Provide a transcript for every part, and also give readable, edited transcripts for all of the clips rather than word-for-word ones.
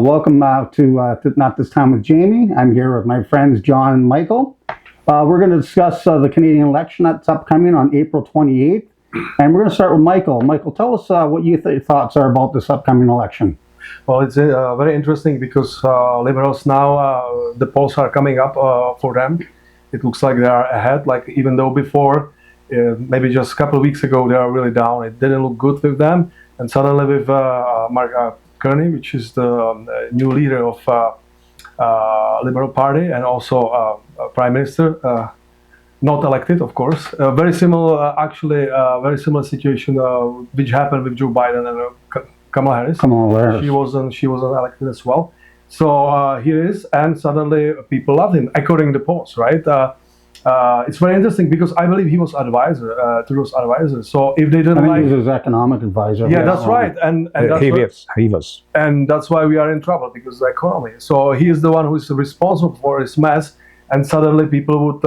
Welcome to Not This Time with Jamie. I'm here with my friends John and Michael. We're going to discuss the Canadian election that's upcoming on April 28th. And we're going to start with Michael. Michael, tell us what your thoughts are about this upcoming election. Well, it's very interesting because Liberals now, the polls are coming up for them. It looks like they are ahead, like even though before, maybe just a couple of weeks ago, they are really down. It didn't look good with them. And suddenly with Mark Carney, which is the new leader of Liberal Party and also Prime Minister, not elected, of course. Very similar, very similar situation which happened with Joe Biden and Kamala Harris. She wasn't elected as well. So here is, and suddenly people love him, according to the polls, right? It's very interesting because I believe he was Trudeau's advisor. So if they didn't he was his economic advisor. Yeah, that's right. And he was. And that's why we are in trouble, because of the economy. So he is the one who is responsible for this mess. And suddenly people would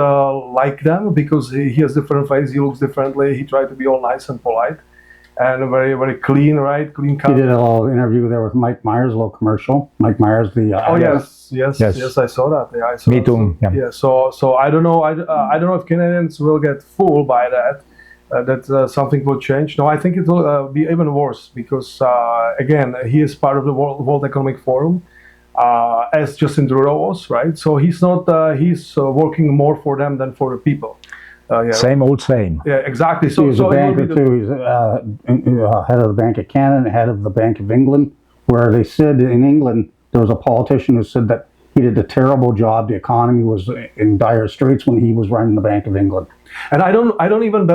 like them because he has different face, he looks differently, he tried to be all nice and polite. And very, very clean, right? Clean cut. He did a little interview there with Mike Myers, a little commercial. Mike Myers, the yes, I saw that. Yeah, I saw Me that. too. Yeah. So I don't know. I don't know if Canadians will get fooled by that. That something will change. No, I think it will be even worse because again, he is part of the World Economic Forum, as Justin Trudeau was, right? So he's not. He's working more for them than for the people. Same old same. Yeah, exactly. So he's a banker too. He's head of the Bank of Canada and head of the Bank of England, where they said in England there was a politician who said that he did a terrible job. The economy was in dire straits when he was running the Bank of England. And I don't even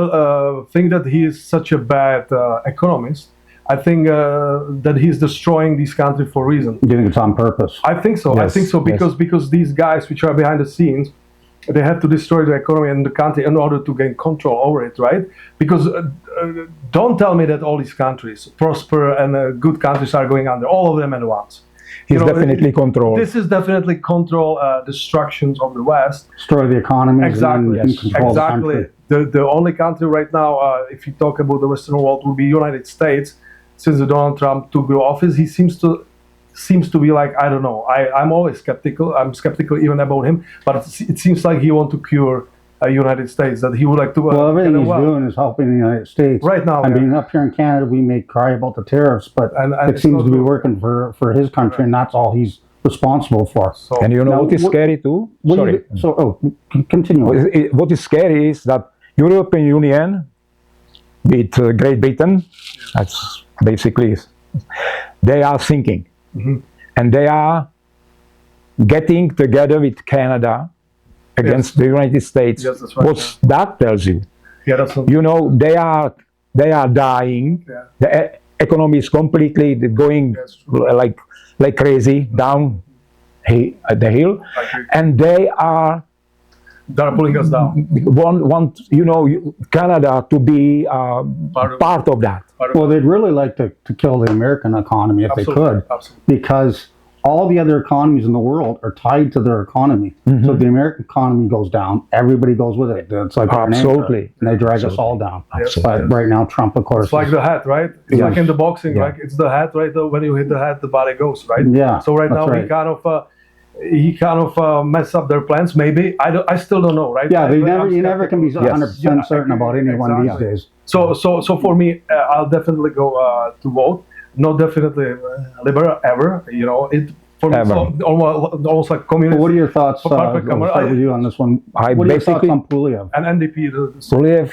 think that he is such a bad economist. I think that he's destroying this country for a reason. You think it's on purpose? I think so. Yes, I think so because these guys which are behind the scenes, they have to destroy the economy and the country in order to gain control over it, right? Because don't tell me that all these countries, prosper and good countries, are going under, all of them at once. He's definitely controlled. This is definitely control destructions of the West. Destroy the economy. Exactly. Exactly. The only country right now, if you talk about the Western world, will be United States. Since Donald Trump took the office, he seems to be like, I don't know. I'm always skeptical. I'm skeptical even about him. But it seems like he wants to cure United States. That he would like to. Well, everything he's doing is helping the United States. Right now. I mean, up here in Canada, we may cry about the tariffs, but it seems to be working for his country, and that's all he's responsible for. So, and you know what is scary too? Sorry. Continue. What is scary is that European Union, with Great Britain, that's basically, they are thinking. Mm-hmm. And they are getting together with Canada against the United States. Yes, that's right. What that tells you? Yeah, that's what, you know, they are dying. Yeah. The economy is completely going like crazy down the hill, and they are pulling us down. Want Canada to be part of that. Well, they'd really like to kill the American economy if they could, because all the other economies in the world are tied to their economy. Mm-hmm. So if the American economy goes down, everybody goes with it. It's like absolutely, and they drag us all down. Yes. But right now, Trump, of course, it's like the hat, right? It's like in the boxing, right? It's the hat, right? When you hit the hat, the body goes, right? Yeah. So right now he kind of messed up their plans. Maybe I still don't know, right? Yeah, you never can be 100% certain about anyone these days. So for me, I'll definitely go to vote. Not definitely Liberal ever. You know, it for me it's almost like communist. What are your thoughts? I'll start with you on this one. What are your thoughts on Poilievre? And NDP. Poilievre,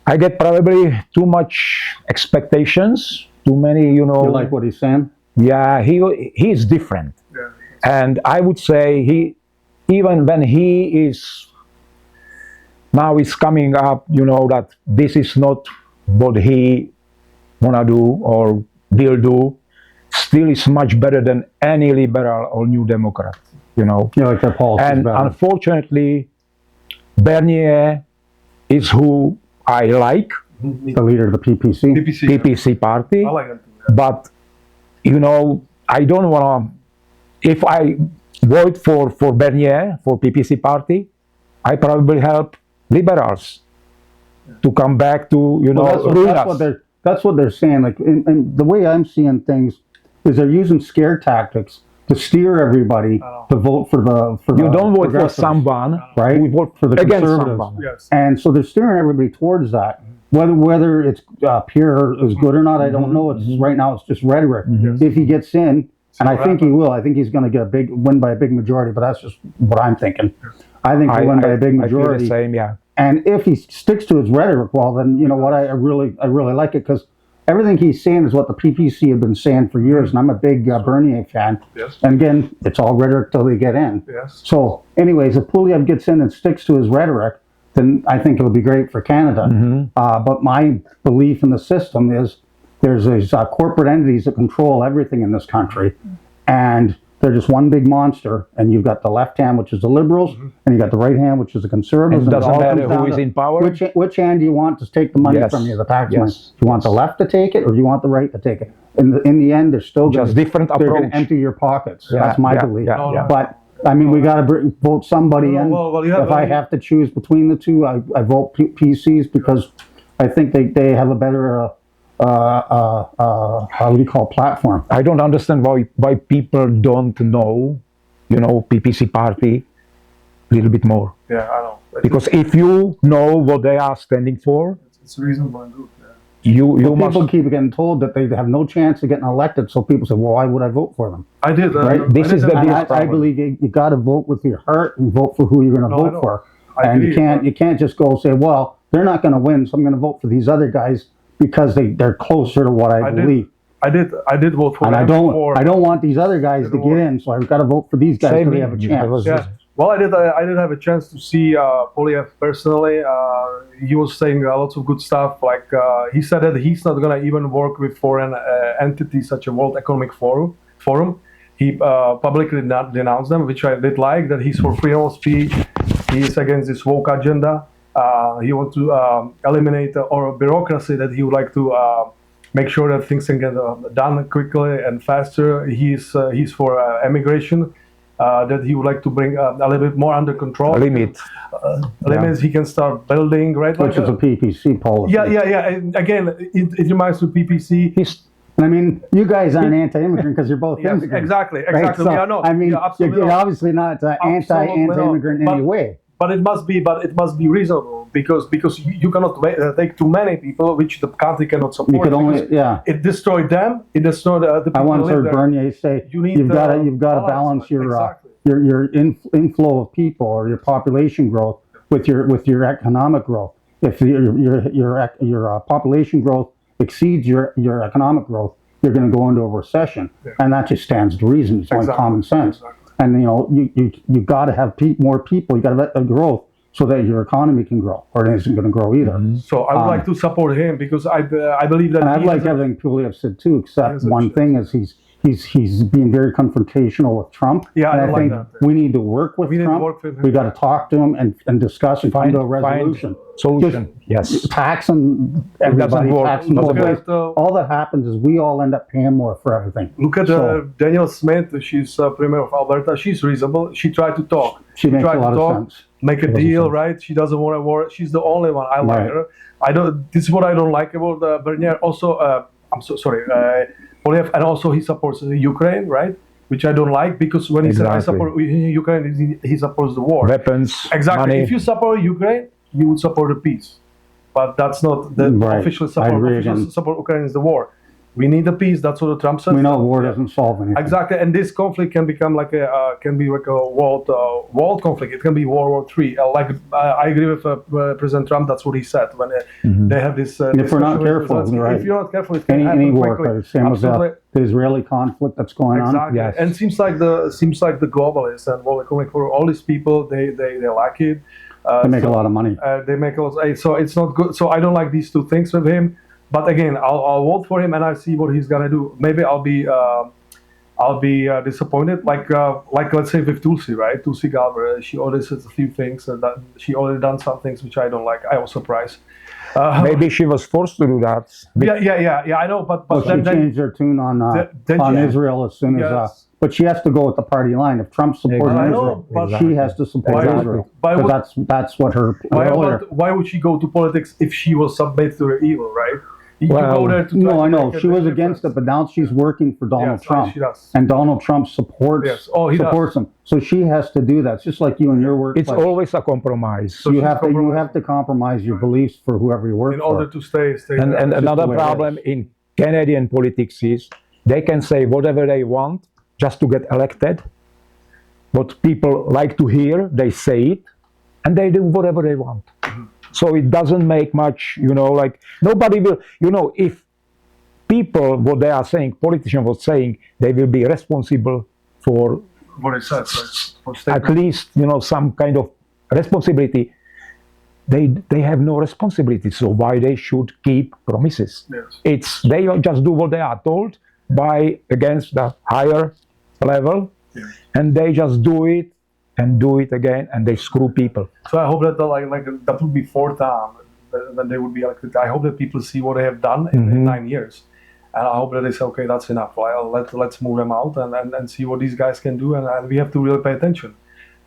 I get probably too much expectations. Too many, You like what he's saying? Yeah, he is different. Yeah. And I would say even when he is now is coming up, that this is not what he wanna do or will do, still is much better than any liberal or New Democrat, You like their policies and better. unfortunately, Bernier is who I like, The leader of the PPC. PPC party. I like it. But I don't wanna. If I vote for Bernier, for PPC party, I probably help liberals to come back to ruin us. That's what they're saying. Like, and the way I'm seeing things, is they're using scare tactics to steer everybody to vote for the You don't vote for progressives, someone, right? we vote for the against conservatives. someone. Yes. And so they're steering everybody towards that. Whether it's Pierre is good or not, I don't know. It's right now it's just rhetoric. If he gets in, and I think he will, I think he's going to get win by a big majority. But that's just what I'm thinking. I think he'll win by a big I feel the majority. same, yeah. And if he sticks to his rhetoric, well, then you know what? I really like it because everything he's saying is what the PPC have been saying for years, and I'm a big Bernier fan. Yes. And again, it's all rhetoric till they get in. Yes. So, anyways, if Poilievre gets in and sticks to his rhetoric, then I think it'll be great for Canada. But my belief in the system is there's these corporate entities that control everything in this country, and they're just one big monster. And you've got the left hand, which is the Liberals, and you got the right hand, which is the Conservatives. And it it doesn't all matter comes who down is to in power. Which hand do you want to take the money Yes. from you, the tax Yes. money? Do you want the left to take it, or do you want the right to take it? In the end, they're still Just different they're going approach. to empty your pockets. Yeah, That's my yeah, belief. yeah, yeah. But I mean, we got to vote somebody in. Well, you have- If I have to choose between the two, I vote PCs because I think they have a better how do you call it, platform. I don't understand why people don't know, PPC party a little bit more. Yeah, I know. Because if you know what they are standing for, It's reasonable and good. Yeah. you People must. keep getting told that they have no chance of getting elected, so people say, "Well, why would I vote for them?" I did. Right. This is the And biggest I problem. believe you got to vote with your heart and vote for who you're going to No, I vote know. for. I And agree, you can't just go say, "Well, they're not going to win, so I'm going to vote for these other guys because they're closer to what I believe." I did vote for And them. I don't want these other guys to get in, so I've got to vote for these guys Same so they have a here. chance. Yeah. Well, I did have a chance to see Poilievre personally. He was saying lots of good stuff. Like he said that he's not gonna even work with foreign entities such as World Economic Forum. He publicly denounced them, which I did like. That he's for freedom of speech. He is against this woke agenda. He wants to eliminate or bureaucracy. That he would like to make sure that things can get done quickly and faster. He's for immigration. That he would like to bring a little bit more under control. Limit. Limits he can start building, right? Which is a PPC policy. Yeah. And again, it reminds me of PPC. I mean, you guys aren't anti-immigrant because you're both Yes, immigrants. exactly. Right? So, Yeah, no, I mean, yeah, absolutely you're not. obviously not Absolutely not. anti-immigrant in any way. But it must be reasonable because you cannot take too many people, which the country cannot support. You could only, because yeah. it destroyed them. It destroyed the people I once who live heard there. Bernier say, You need you've got to balance, balance your exactly. your inflow of people or your population growth with your economic growth. If your population growth exceeds your economic growth, you're going to go into a recession, and that just stands to reason. It's only Exactly. common sense. Exactly. And you got to have more people. You got to have growth so that your economy can grow, or it isn't going to grow either. So I would like to support him because I believe that And I've he liked is a- everything Poilievre said too, except He is a one ch- thing is he's being very confrontational with Trump. Yeah, I and don't like think that. we need to work with We need to Trump. work with him. We got to talk to him and discuss and come to a resolution. Solution. Yes. Taxing everybody, work. taxing Look both ways. at, All that happens is we all end up paying more for everything. Look at So- Danielle Smith. She's Premier of Alberta. She's reasonable. She tried to talk. She makes tried a lot to of talk, sense. make a She does deal, sense. right? She doesn't want to war. She's the only one. I like Right. her. I don't. This is what I don't like about Bernier. Also, I'm so sorry. Poilievre, and also he supports Ukraine, right? Which I don't like because when he said I Exactly. support Ukraine, he supports the war. Weapons, Exactly. money. If you support Ukraine, you would support the peace. But that's not the Right. official I support. agree Official again. support Ukraine is the war. We need the peace. That's what Trump says. We know war doesn't solve anything. Exactly, and this conflict can become like a world conflict. It can be World War III. I agree with President Trump. That's what he said when they have this. If we're not discussion with careful, Zelensky. right. If you're not careful, it can Any happen war, quickly. same as Absolutely. the Israeli conflict that's going on. Exactly, Yes. and seems like the globalists and World Economic Forum, all these people, they like it. They make so- a lot of money. they make us so it's not good. So I don't like these two things with him. But again, I'll vote for him and I see what he's gonna do. Maybe I'll be disappointed. Like let's say with Tulsi, right? Tulsi Gabbard, she already says a few things and that she already done some things which I don't like. I was surprised. Maybe she was forced to do that. Yeah. I know, but Well, she then changed her tune on then she- Israel as soon as. Yes. But she has to go with the party line. If Trump supports Exactly. I know, Israel, but- she has to support Exactly. Israel. Why Because would- that's what her earlier. why would she go to politics if she will submit to the evil, right? You Well, go there to No, try I to know make a she was difference. against it, but now she's working for Donald Yes, Trump, she does. and Donald Trump supports Yes. Oh, he does. supports him. So she has to do that. It's just like you in your workplace. It's always a compromise. So you she's have to compromising. compromise your beliefs for whoever you work In for. order to stay And there. just another the way it problem is. in Canadian politics is they can say whatever they want just to get elected. What people like to hear, they say it, and they do whatever they want. So it doesn't make much, like nobody will, if people, what they are saying, politicians were saying, they will be responsible for What it says, right? For at statement. least, some kind of responsibility. They have no responsibility, so why they should keep promises? Yes. They just do what they are told by against the higher level, Yeah. and they just do it and do it again, and they screw people. So I hope that that would be fourth time when they would be elected. I hope that people see what they have done in 9 years, and I hope that they say, okay, that's enough. Well, let's move them out and see what these guys can do, and we have to really pay attention.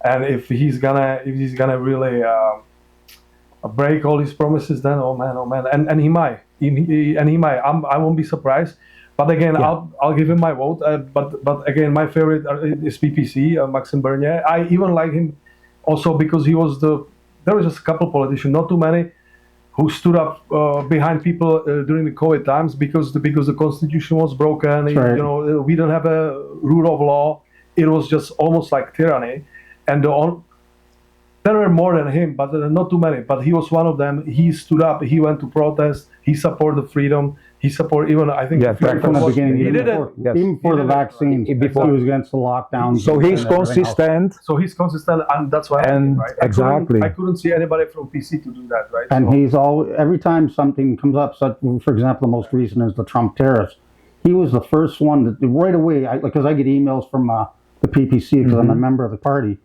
And if he's gonna really break all his promises, then oh man, and he might, I won't be surprised. But again, Yeah. I'll give him my vote. But again, my favorite is PPC, Maxime Bernier. I even like him also because there was just a couple politicians, not too many, who stood up behind people during the COVID times because the constitution was broken. right. We don't have a rule of law. It was just almost like tyranny, and there were more than him, but not too many. But he was one of them. He stood up. He went to protest. He supported freedom. He supported even, I think, Yeah, from the beginning, he even did it. before, Yes. even before He the did it. vaccines, Before- he was against the lockdowns. So he's and everything else. consistent, So he's consistent, and that's why I like him, And right? exactly. I couldn't see anybody from PC to do that, right? And So- he's all every time something comes up, such for example, the most recent is the Trump tariffs. He was the first one that right away, because I get emails from the PPC because I'm a member of the party,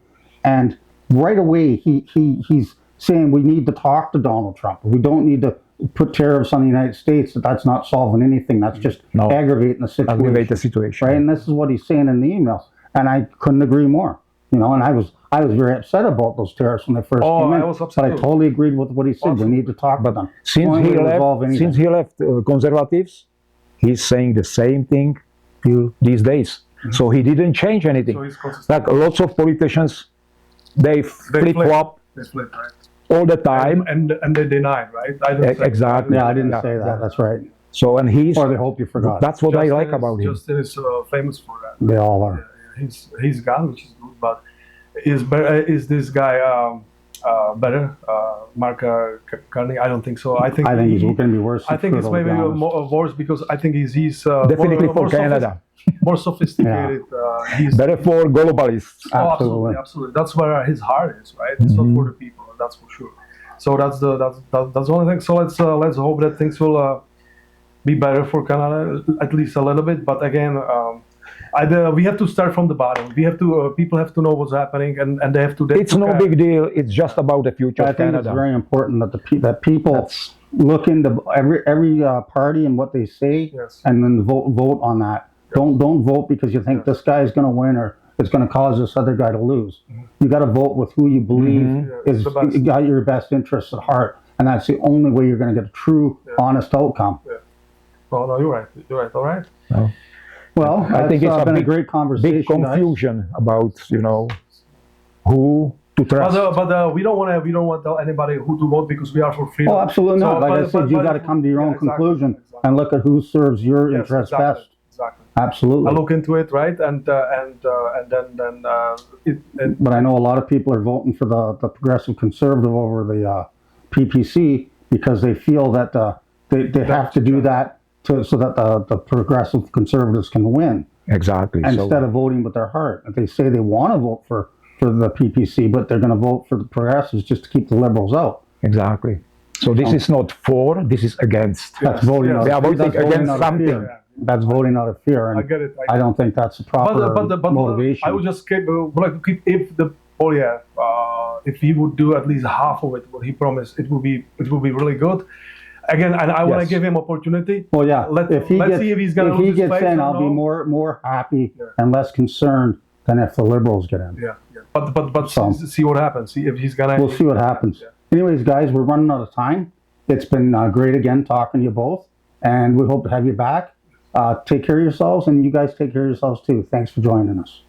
and right away he's saying we need to talk to Donald Trump. We don't need to put tariffs on the United States. That's not solving anything. That's just No. aggravating the situation. aggravate the situation. Right, and this is what he's saying in the emails, and I couldn't agree more. And I was very upset about those tariffs when they first Oh, came in. I was upset but I too. totally agreed with what he said. We need to talk about them. Since Only he way to resolve left, anything. Conservatives, he's saying the same thing till these days. So he didn't change anything. So he's consistent. Like lots of politicians, they flip flop They split, right? all the time. And they denied, right? I didn't say- Exactly. Yeah, I didn't Yeah, say that. yeah. That's right. So and he's Or they hope you forgot. that's what I Justin like is- about him. Justin is famous for that. They all are. He's gone, which is good. But is this guy better? Mark Carney? I don't think so. I think I think he's going to be worse. I than think it's Trudeau, to maybe be honest. more worse because I think he's Definitely more, for more Canada. more sophisticated. He's Better for globalists. absolutely, absolutely. That's where his heart is, right? It's not for the people, that's for sure. So that's the only thing. So let's hope that things will be better for Canada, at least a little bit. But again, we have to start from the bottom. We have to people have to know what's happening, and they have to. It's no big deal. It's just about the future I of think it's Canada. very important that that people That's- look into every party and what they say, Yes. and then vote on that. Don't vote because you think this guy is going to win or it's going to cause this other guy to lose. You got to vote with who you believe Yeah, is the best. got your best interests at heart, and that's the only way you're going to get a true, honest outcome. Oh no, you're right. You're right. All right. Well, I think it's a been big- a great conversation. Big guys. confusion about who to trust. But we don't want to tell anybody who to vote because we are for freedom. Oh, absolutely So, not. Like I but- said, you but- got to come to your own yeah, exactly, conclusion exactly. and look at who serves your Yes, interests exactly, best. Exactly. Absolutely. I look into it, right, and then But I know a lot of people are voting for the progressive conservative over the PPC because they feel that they have to do that so that the progressive conservatives can win Exactly. instead of voting with their heart. They say they want to vote for the PPC, but they're going to vote for the progressives just to keep the liberals out. Exactly. So this is not for, this is against. That's voting. yes. out They are of- voting that's against out of something. fear. That's voting out of fear, and I get it. I don't think that's a proper But motivation. I would just keep if the Polyev, if he would do at least half of it, what he promised, it would be really good. Again, and I want to Yes. give him opportunity. Well, yeah. Let's gets, see if he's gonna if he lose his gets face in, or I'll be no. more happy Yeah. and less concerned than if the liberals get in. Yeah. But So- see what happens. See if he's gonna. We'll see what happens. Yeah. Anyways, guys, we're running out of time. It's been great again talking to you both, and we hope to have you back. Take care of yourselves, and you guys take care of yourselves too. Thanks for joining us.